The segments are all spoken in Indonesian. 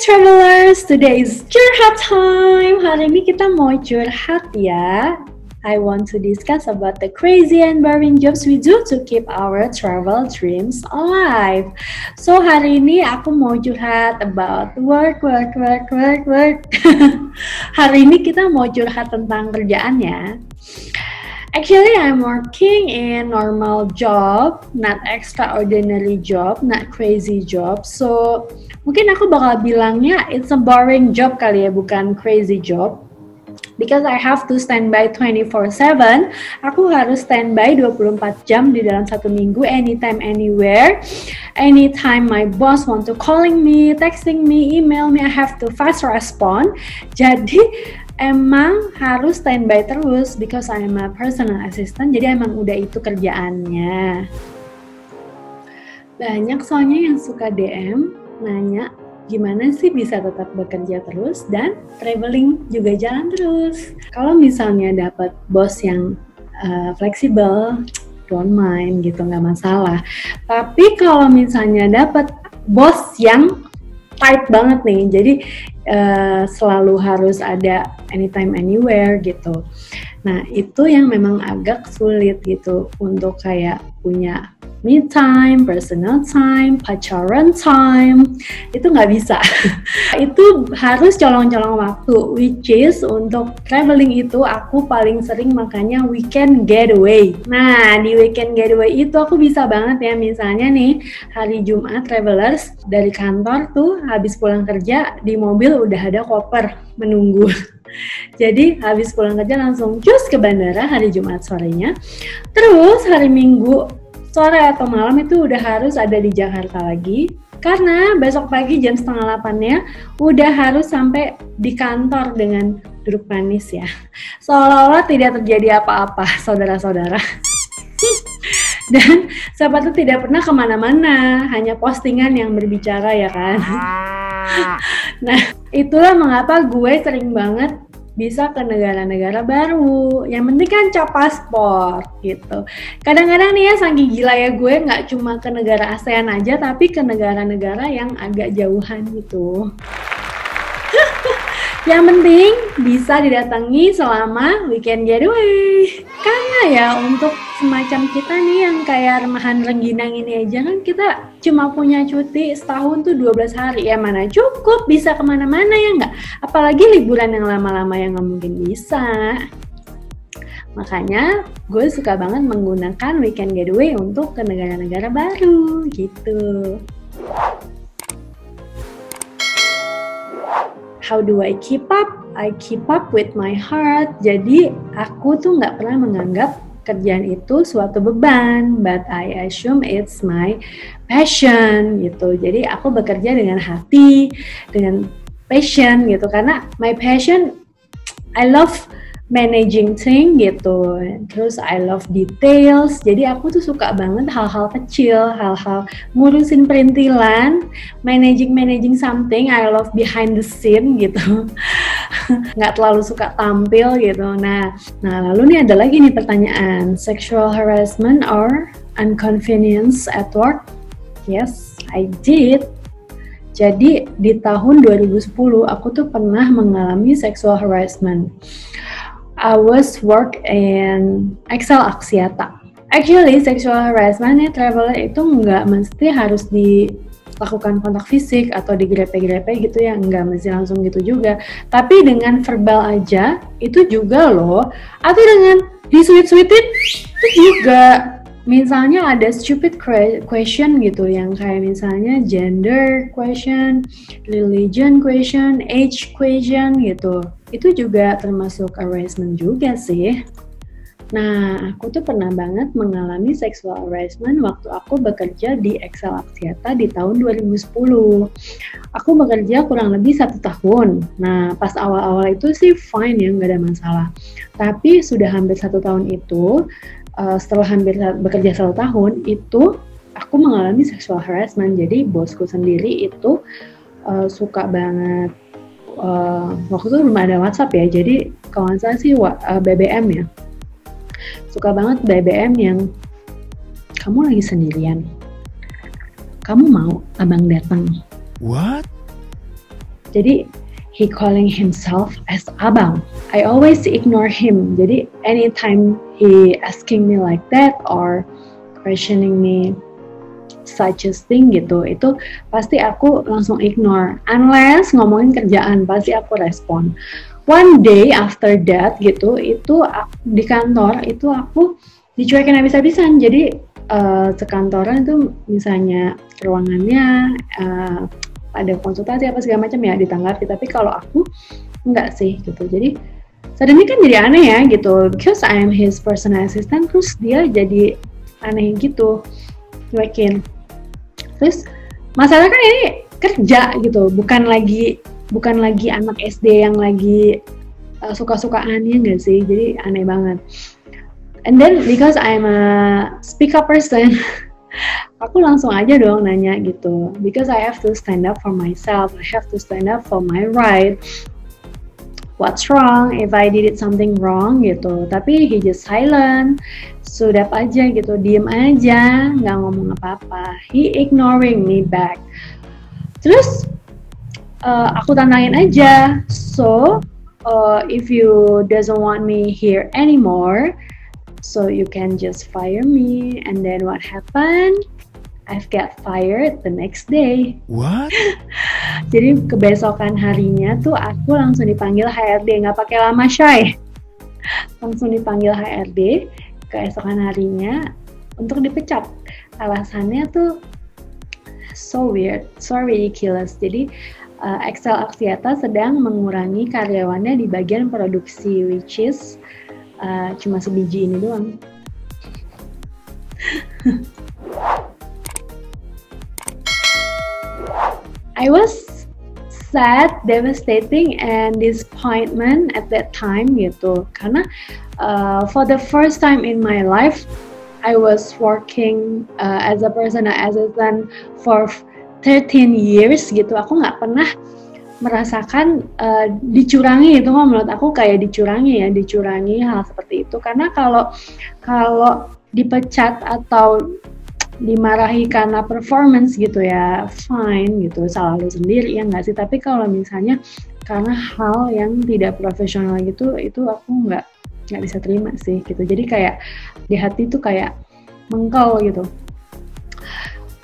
Travelers, today is curhat time. Hari ini kita mau curhat ya. I want to discuss about the crazy and boring jobs we do to keep our travel dreams alive. So hari ini aku mau curhat about work. Hari ini kita mau curhat tentang kerjaan ya. Actually, I'm working in normal job, not extraordinary job, not crazy job. So, mungkin aku bakal bilangnya it's a boring job kali ya, bukan crazy job. Because I have to stand by 24/7, aku harus standby 24 jam di dalam satu minggu, anytime, anywhere. Anytime my boss want to calling me, texting me, email me, I have to fast respond. Jadi, emang harus standby terus because I'm a personal assistant, jadi emang udah itu kerjaannya. Banyak soalnya yang suka DM, nanya gimana sih bisa tetap bekerja terus dan traveling juga jalan terus. Kalau misalnya dapat bos yang fleksibel, don't mind gitu, nggak masalah. Tapi kalau misalnya dapat bos yang tight banget nih, jadi selalu harus ada anytime anywhere gitu. Nah itu yang memang agak sulit gitu untuk kayak punya me time, personal time, pacaran time, itu nggak bisa. Itu harus colong-colong waktu, which is untuk traveling itu aku paling sering makanya weekend getaway. Nah di weekend getaway itu aku bisa banget ya, misalnya nih hari Jumat travelers dari kantor tuh habis pulang kerja di mobil udah ada koper menunggu. Jadi habis pulang kerja langsung cus ke bandara hari Jumat sorenya. Terus hari Minggu sore atau malam itu udah harus ada di Jakarta lagi. Karena besok pagi jam 7:30-nya udah harus sampai di kantor dengan duduk manis ya. Seolah-olah tidak terjadi apa-apa, saudara-saudara. Dan siapa tuh tidak pernah kemana-mana, hanya postingan yang berbicara ya kan. Nah, itulah mengapa gue sering banget bisa ke negara-negara baru. Yang penting kan cap paspor gitu. Kadang-kadang nih ya saking gila ya gue nggak cuma ke negara ASEAN aja, tapi ke negara-negara yang agak jauhan gitu. Yang penting bisa didatangi selama weekend getaway. Karena ya untuk semacam kita nih yang kayak remahan rengginang ini aja kan kita cuma punya cuti setahun tuh 12 hari. Ya mana cukup bisa kemana-mana ya nggak? Apalagi liburan yang lama-lama yang nggak mungkin bisa. Makanya gue suka banget menggunakan weekend getaway untuk ke negara-negara baru gitu. How do I keep up? I keep up with my heart. Jadi aku tuh nggak pernah menganggap kerjaan itu suatu beban, but I assume it's my passion gitu. Jadi aku bekerja dengan hati, dengan passion gitu. Karena my passion, I love managing thing gitu. Terus I love details. Jadi aku tuh suka banget hal-hal kecil, hal-hal ngurusin perintilan, managing something. I love behind the scene gitu. Nggak terlalu suka tampil gitu. Nah lalu nih ada lagi nih pertanyaan, sexual harassment or inconvenience at work? Yes, I did. Jadi di tahun 2010 aku tuh pernah mengalami sexual harassment. I was work in Excel Axiata. Actually, sexual harassment traveler itu nggak mesti harus dilakukan kontak fisik atau digrepe-grepe gitu ya, nggak mesti langsung gitu juga. Tapi dengan verbal aja itu juga loh. Atau dengan disweet-sweetin itu juga. Misalnya ada stupid question gitu yang kayak misalnya gender question, religion question, age question gitu. Itu juga termasuk harassment juga sih. Nah, aku tuh pernah banget mengalami sexual harassment waktu aku bekerja di Excel Axiata di tahun 2010. Aku bekerja kurang lebih 1 tahun. Nah, pas awal-awal itu sih fine ya, nggak ada masalah. Tapi sudah hampir 1 tahun itu, setelah hampir bekerja 1 tahun itu aku mengalami sexual harassment. Jadi bosku sendiri itu suka banget, waktu itu belum ada WhatsApp ya, jadi kalau nggak salah sih BBM ya, suka banget BBM yang kamu lagi sendirian, kamu mau abang datang? What? Jadi he calling himself as abang. I always ignore him. Jadi anytime he asking me like that or questioning me such a thing gitu, itu pasti aku langsung ignore. Unless ngomongin kerjaan, pasti aku respon. One day after that gitu, itu di kantor itu aku dicuekin habis-habisan. Jadi sekantoran itu misalnya ruangannya ada konsultasi apa segala macam ya ditanggapi, tapi kalau aku enggak sih gitu. Jadi suddenly kan jadi aneh ya gitu, because I am his personal assistant, terus dia jadi aneh gitu, cuekin. Terus masalah kan ini kerja gitu, bukan lagi anak SD yang lagi suka-sukaan, ya nggak sih? Jadi aneh banget. And then because I'm a speak up person, aku langsung aja dong nanya gitu, because I have to stand up for myself, I have to stand up for my right. What's wrong if I did something wrong gitu. Tapi he just silent, sudah aja gitu, diem aja, nggak ngomong apa-apa. He ignoring me back. Terus aku tantangin aja, so if you doesn't want me here anymore, so you can just fire me. And then what happened? I've got fired the next day. What? Jadi kebesokan harinya tuh aku langsung dipanggil HRD, nggak pakai lama Shay. Langsung dipanggil HRD keesokan harinya untuk dipecat. Alasannya tuh so weird, so ridiculous. Jadi Excel Axiata sedang mengurangi karyawannya di bagian produksi, which is cuma sebiji ini doang. I was sad, devastating, and disappointment at that time gitu. Karena for the first time in my life, I was working as a personal assistant for 13 years gitu. Aku nggak pernah merasakan dicurangi. Itu menurut aku kayak dicurangi hal seperti itu. Karena kalau dipecat atau dimarahi karena performance gitu ya, fine gitu, salah lu sendiri ya nggak sih. Tapi kalau misalnya karena hal yang tidak profesional gitu, itu aku nggak bisa terima sih gitu. Jadi kayak di hati tuh kayak mengkel gitu.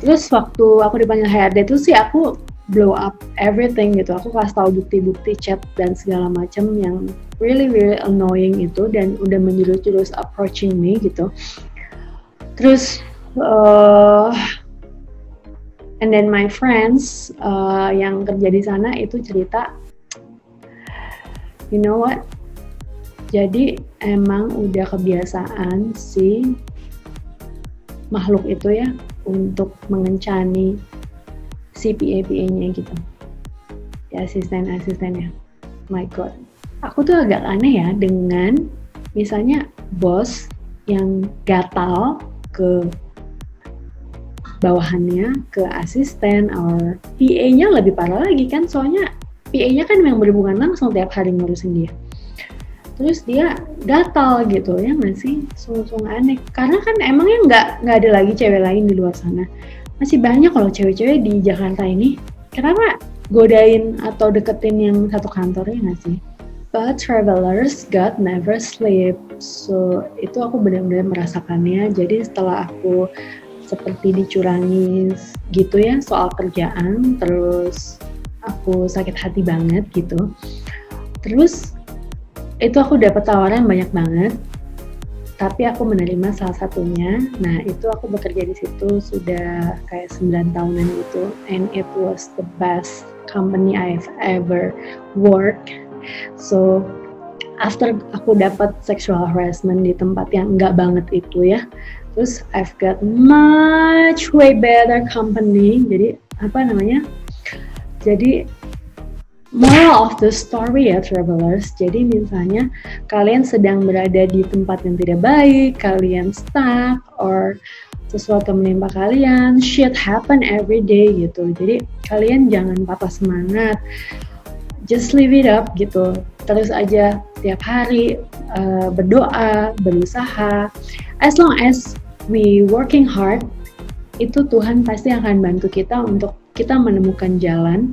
Terus waktu aku dipanggil HRD itu sih aku blow up everything gitu. Aku kasih tahu bukti-bukti chat dan segala macam yang really annoying itu, dan udah menjurus approaching me gitu. Terus and then my friends yang kerja di sana itu cerita, you know what? Jadi emang udah kebiasaan si makhluk itu ya untuk mengencani si PA-nya gitu, ya asisten-asistennya. My God, aku tuh agak aneh ya dengan misalnya bos yang gatal ke bawahannya, ke asisten or PA-nya lebih parah lagi kan, soalnya PA-nya kan memang berhubungan langsung tiap hari ngurusin dia. Terus dia gatal gitu ya nggak sih, sungguh aneh. Karena kan emangnya nggak ada lagi cewek lain di luar sana. Masih banyak kalau cewek-cewek di Jakarta ini. Kenapa godain atau deketin yang satu kantor ya nggak sih? But travelers God never sleep. So itu aku benar-benar merasakannya. Jadi setelah aku seperti dicurangi gitu ya soal kerjaan, terus aku sakit hati banget gitu. Terus itu aku dapat tawaran banyak banget, tapi aku menerima salah satunya. Nah itu aku bekerja di situ sudah kayak 9 tahunan gitu, and it was the best company I've ever worked. So after aku dapat sexual harassment di tempat yang enggak banget itu ya, terus I've got much way better company. Jadi jadi moral of the story ya travelers. Jadi misalnya kalian sedang berada di tempat yang tidak baik, kalian stuck or sesuatu menimpa kalian, shit happen every day gitu. Jadi kalian jangan patah semangat, just leave it up gitu. Terus aja tiap hari berdoa, berusaha. As long as we working hard, itu Tuhan pasti akan bantu kita untuk kita menemukan jalan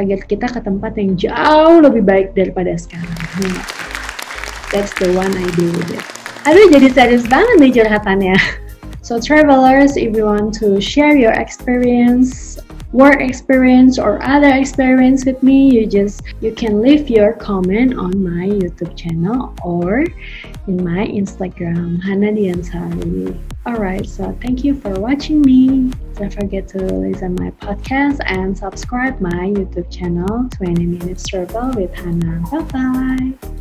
agar kita ke tempat yang jauh lebih baik daripada sekarang. That's the one I do with it. Aduh, jadi serius banget nih curhatannya. So travelers, if you want to share your experience, work experience or other experience with me, you can leave your comment on my YouTube channel or in my Instagram, Hana Diansari. Alright, so thank you for watching me. Don't forget to listen my podcast and subscribe my YouTube channel, 20 Minutes Travel with Hana. Bye bye.